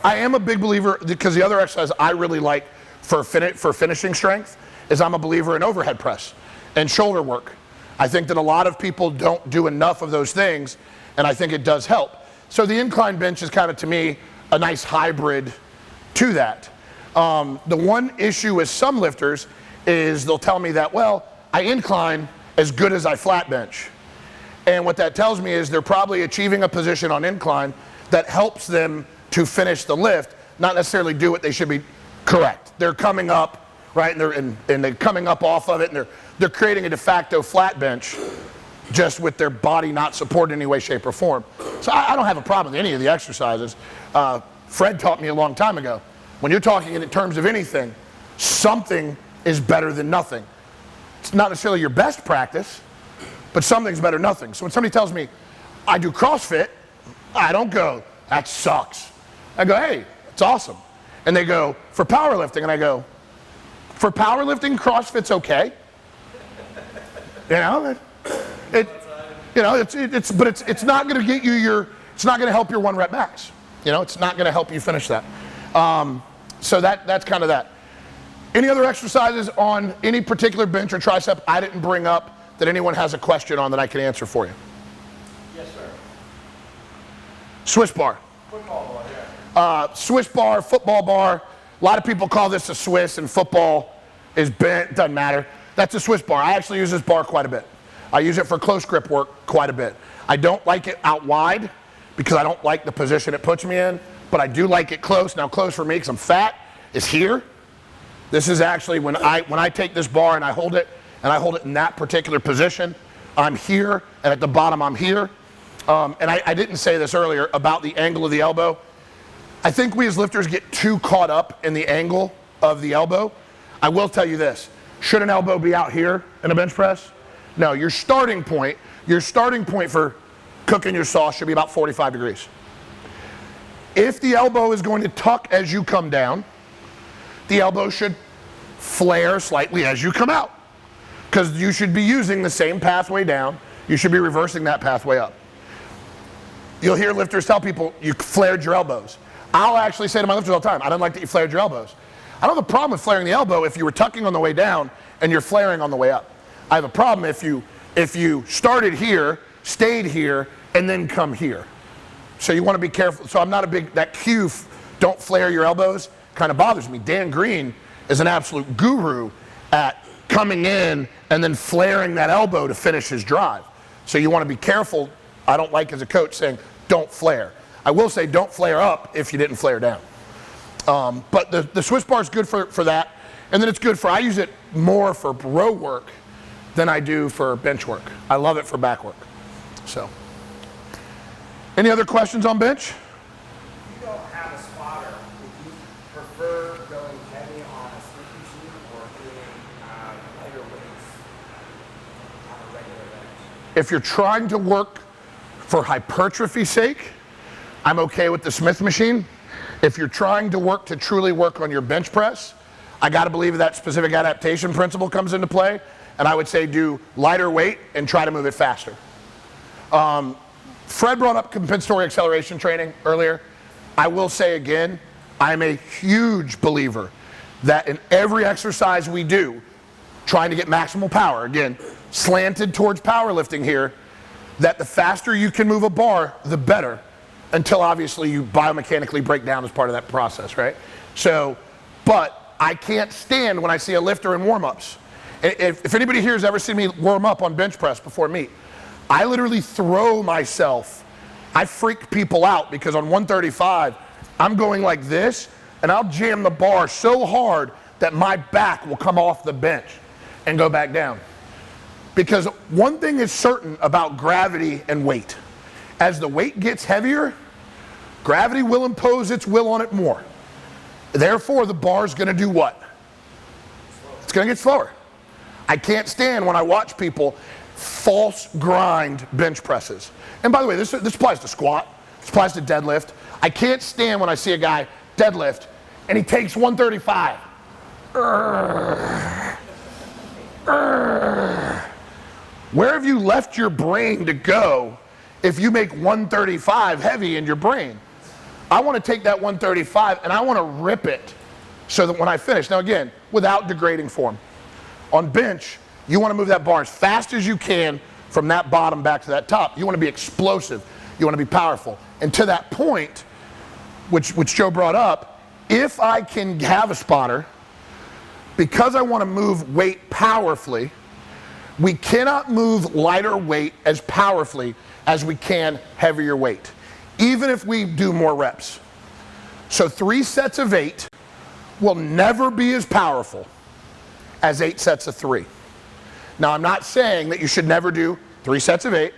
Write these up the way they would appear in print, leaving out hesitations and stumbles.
I am a big believer, because the other exercise I really like for finishing strength is I'm a believer in overhead press and shoulder work. I think that a lot of people don't do enough of those things, and I think it does help. So the incline bench is kind of, to me, a nice hybrid to that. The one issue with some lifters is they'll tell me that, well, I incline as good as I flat bench. And what that tells me is they're probably achieving a position on incline that helps them to finish the lift, not necessarily do what they should be correct. They're coming up, right, and they're coming up off of it, and they're creating a de facto flat bench just with their body not supported in any way, shape, or form. So I don't have a problem with any of the exercises. Fred taught me a long time ago, when you're talking in terms of anything, something is better than nothing. It's not necessarily your best practice, but something's better than nothing. So when somebody tells me, I do CrossFit, I don't go, that sucks. I go, hey, it's awesome. And they go, for powerlifting, and I go, for powerlifting, CrossFit's okay. You know, it's not going to get you it's not going to help your 1 rep max. You know, it's not going to help you finish that. So that's kind of that. Any other exercises on any particular bench or tricep I didn't bring up that anyone has a question on that I can answer for you? Yes, sir. Swiss bar. Football bar, yeah. Swiss bar, football bar. A lot of people call this a Swiss, and football is bent, doesn't matter. That's a Swiss bar. I actually use this bar quite a bit. I use it for close grip work quite a bit. I don't like it out wide because I don't like the position it puts me in, but I do like it close. Now close for me, because I'm fat, is here. This is actually when I take this bar and I hold it in that particular position, I'm here, and at the bottom I'm here. And I didn't say this earlier about the angle of the elbow. I think we as lifters get too caught up in the angle of the elbow. I will tell you this, should an elbow be out here in a bench press? No, your starting point for cooking your sauce should be about 45 degrees. If the elbow is going to tuck as you come down, the elbow should flare slightly as you come out, because you should be using the same pathway down. You should be reversing that pathway up. You'll hear lifters tell people, you flared your elbows. I'll actually say to my lifters all the time, I don't like that you flared your elbows. I don't have a problem with flaring the elbow if you were tucking on the way down and you're flaring on the way up. I have a problem if you started here, stayed here, and then come here. So you want to be careful. So I'm not a big, that cue, don't flare your elbows, kind of bothers me. Dan Green is an absolute guru at coming in and then flaring that elbow to finish his drive. So you want to be careful. I don't like, as a coach, saying don't flare. I will say don't flare up if you didn't flare down. But the Swiss bar is good for that. And then it's good for, I use it more for row work than I do for bench work. I love it for back work. So, any other questions on bench? If you don't have a spotter, would you prefer going heavy on a Smith machine or doing lighter weights on a regular bench? If you're trying to work for hypertrophy's sake, I'm okay with the Smith machine. If you're trying to work to truly work on your bench press, I got to believe that specific adaptation principle comes into play, and I would say do lighter weight and try to move it faster. Fred brought up compensatory acceleration training earlier. I will say again, I'm a huge believer that in every exercise we do, trying to get maximal power, again, slanted towards powerlifting here, that the faster you can move a bar, the better, until obviously you biomechanically break down as part of that process, right? So, but I can't stand when I see a lifter in warm-ups. If anybody here has ever seen me warm up on bench press before meet, I literally throw myself. I freak people out because on 135, I'm going like this, and I'll jam the bar so hard that my back will come off the bench and go back down. Because one thing is certain about gravity and weight. As the weight gets heavier, gravity will impose its will on it more. Therefore, the bar is going to do what? It's going to get slower. I can't stand when I watch people false grind bench presses. And by the way, this applies to squat, this applies to deadlift. I can't stand when I see a guy deadlift and he takes 135. Where have you left your brain to go if you make 135 heavy in your brain? I want to take that 135 and I want to rip it so that when I finish, now again, without degrading form. On bench, you want to move that bar as fast as you can from that bottom back to that top. You want to be explosive. You want to be powerful. And to that point, which Joe brought up, if I can have a spotter, because I want to move weight powerfully, we cannot move lighter weight as powerfully as we can heavier weight, even if we do more reps. So 3 sets of 8 will never be as powerful as 8 sets of 3. Now, I'm not saying that you should never do 3 sets of 8,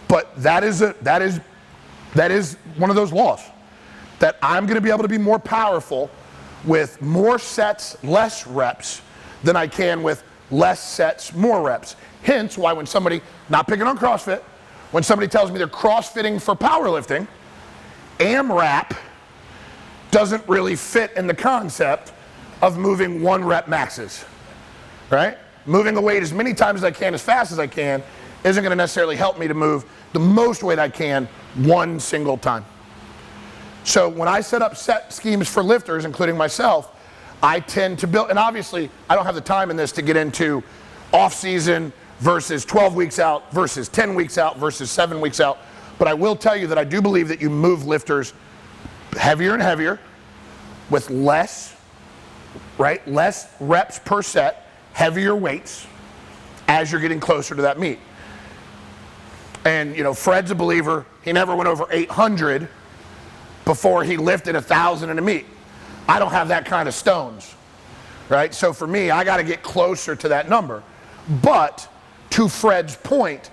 but that is one of those laws, that I'm going to be able to be more powerful with more sets, less reps than I can with less sets, more reps. Hence why when somebody, not picking on CrossFit, when somebody tells me they're CrossFitting for powerlifting, AMRAP doesn't really fit in the concept of moving 1 rep maxes, right? Moving a weight as many times as I can, as fast as I can, isn't going to necessarily help me to move the most weight I can one single time. So when I set up set schemes for lifters, including myself, I tend to build, and obviously I don't have the time in this to get into off season versus 12 weeks out versus 10 weeks out versus 7 weeks out, but I will tell you that I do believe that you move lifters heavier and heavier with less reps per set, heavier weights as you're getting closer to that meet. And you know, Fred's a believer. He never went over 800 before he lifted 1,000 in a meet. I don't have that kind of stones, right? So for me, I got to get closer to that number. But to Fred's point,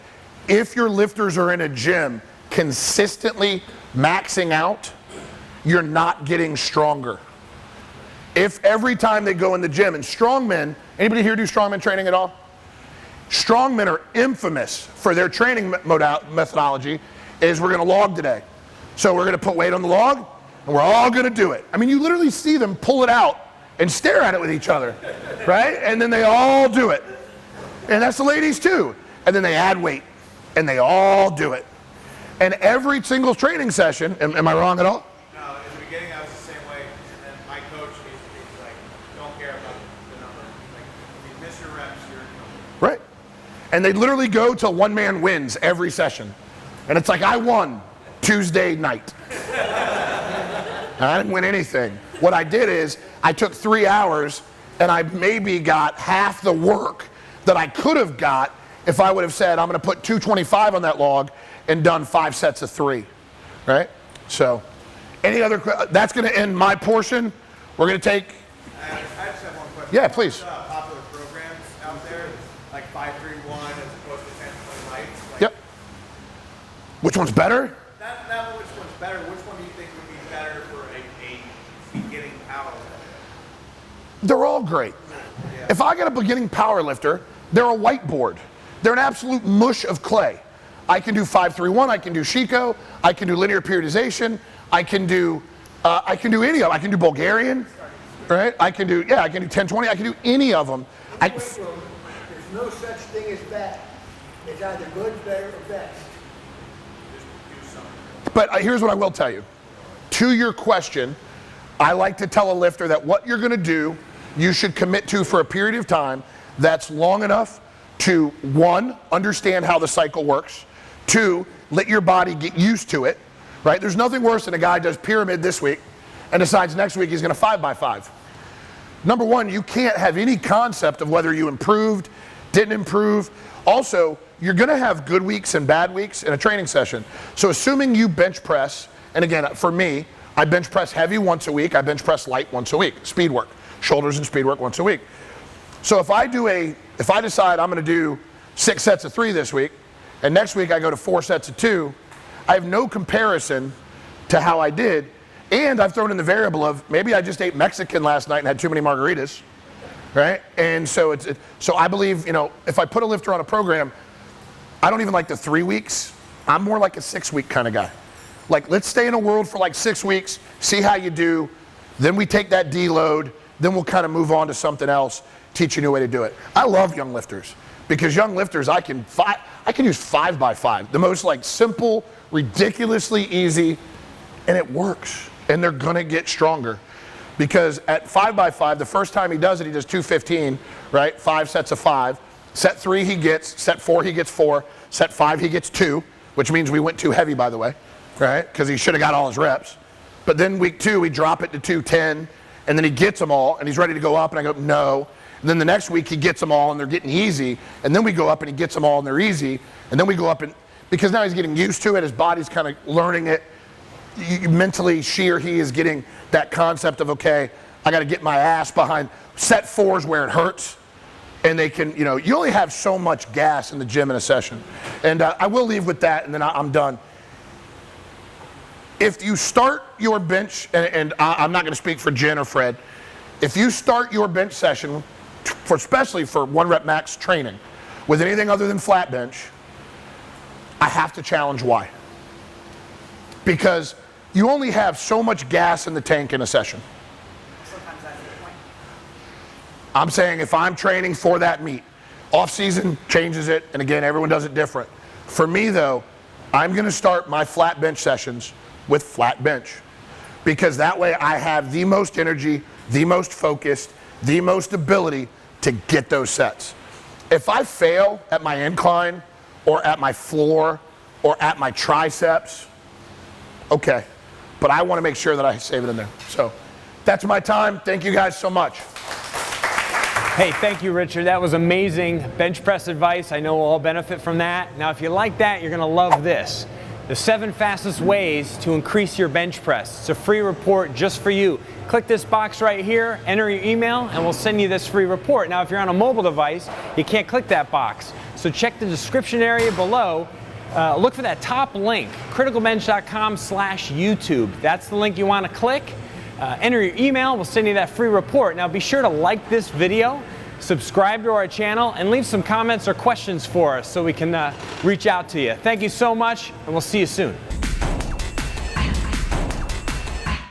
if your lifters are in a gym consistently maxing out, you're not getting stronger. If every time they go in the gym, and strongmen, anybody here do strongman training at all? Strongmen are infamous for their training methodology is we're going to log today. So we're going to put weight on the log, and we're all going to do it. I mean, you literally see them pull it out and stare at it with each other, right? And then they all do it. And that's the ladies too. And then they add weight, and they all do it. And every single training session, am I wrong at all? No, in the beginning I was the same way, and then my coach basically was like, don't care about the number. Like, if you miss your reps, you're... Right. And they literally go till one man wins every session. And it's like, I won Tuesday night. I didn't win anything. What I did is I took 3 hours and I maybe got half the work that I could have got if I would have said, I'm going to put 225 on that log and done 5 sets of 3, right? So any other, that's going to end my portion. We're going to take. I just have one question. Yeah, please. Popular programs out there, like 531 as opposed to 10-20 lights. Like, Yep. Which one's better? Not which one's better. Which one do you think would be better for a beginning power lifter? They're all great. Yeah. If I got a beginning power lifter, they're a whiteboard. They're an absolute mush of clay. I can do 531, I can do Chico, I can do linear periodization, I can do any of them. I can do Bulgarian, right? I can do 1020, I can do any of them. There's no such thing as bad. It's either good, better, or best. But here's what I will tell you. To your question, I like to tell a lifter that what you're going to do, you should commit to for a period of time that's long enough to, 1, understand how the cycle works, 2, let your body get used to it, right? There's nothing worse than a guy does pyramid this week and decides next week he's going to 5x5. Number 1, you can't have any concept of whether you improved, didn't improve. Also, you're going to have good weeks and bad weeks in a training session. So assuming you bench press, and again, for me, I bench press heavy once a week, I bench press light once a week, speed work, shoulders and speed work once a week. So if I decide I'm going to do 6 sets of 3 this week, and next week I go to 4 sets of 2, I have no comparison to how I did, and I've thrown in the variable of maybe I just ate Mexican last night and had too many margaritas, right? And so so I believe, if I put a lifter on a program, I don't even like the 3 weeks. I'm more like a 6-week kind of guy. Like, let's stay in a world for like 6 weeks, see how you do, then we take that deload, then we'll kind of move on to something else, teach you a new way to do it. I love young lifters because young lifters, I can use 5x5, the most like simple, ridiculously easy And it works. And they're gonna get stronger. Because at 5x5, the first time he does it, he does 215, right? 5 sets of 5. Set 3 he gets, set 4 he gets 4, set 5 he gets 2, which means we went too heavy, by the way, right? Because he should have got all his reps. But then week 2, we drop it to 210, and then he gets them all, and he's ready to go up, and I go, no. And then the next week he gets them all, and they're getting easy, and then we go up and he gets them all, and they're easy, and then we go up, and because now he's getting used to it, his body's kind of learning it. Mentally, she or he is getting that concept of, okay, I got to get my ass behind. Set 4 is where it hurts, and they can, you only have so much gas in the gym in a session. And I will leave with that, and then I'm done. If you start your bench, and I'm not going to speak for Jen or Fred, if you start your bench session, especially for 1 rep max training, with anything other than flat bench, I have to challenge why. Because you only have so much gas in the tank in a session. Sometimes that's the point. I'm saying if I'm training for that meet, off season changes it, and again, everyone does it different. For me though, I'm gonna start my flat bench sessions with flat bench, because that way I have the most energy, the most focused, the most ability to get those sets. If I fail at my incline, or at my floor, or at my triceps, okay, but I want to make sure that I save it in there. So that's my time. Thank you guys so much. Hey, thank you, Richard. That was amazing bench press advice. I know we'll all benefit from that. Now, if you like that, you're going to love this. The 7 fastest ways to increase your bench press. It's a free report just for you. Click this box right here, enter your email, and we'll send you this free report. Now, if you're on a mobile device, you can't click that box. So check the description area below. Look for that top link, criticalbench.com/YouTube. That's the link you want to click. Enter your email, we'll send you that free report. Now be sure to like this video, subscribe to our channel, and leave some comments or questions for us so we can reach out to you. Thank you so much, and we'll see you soon.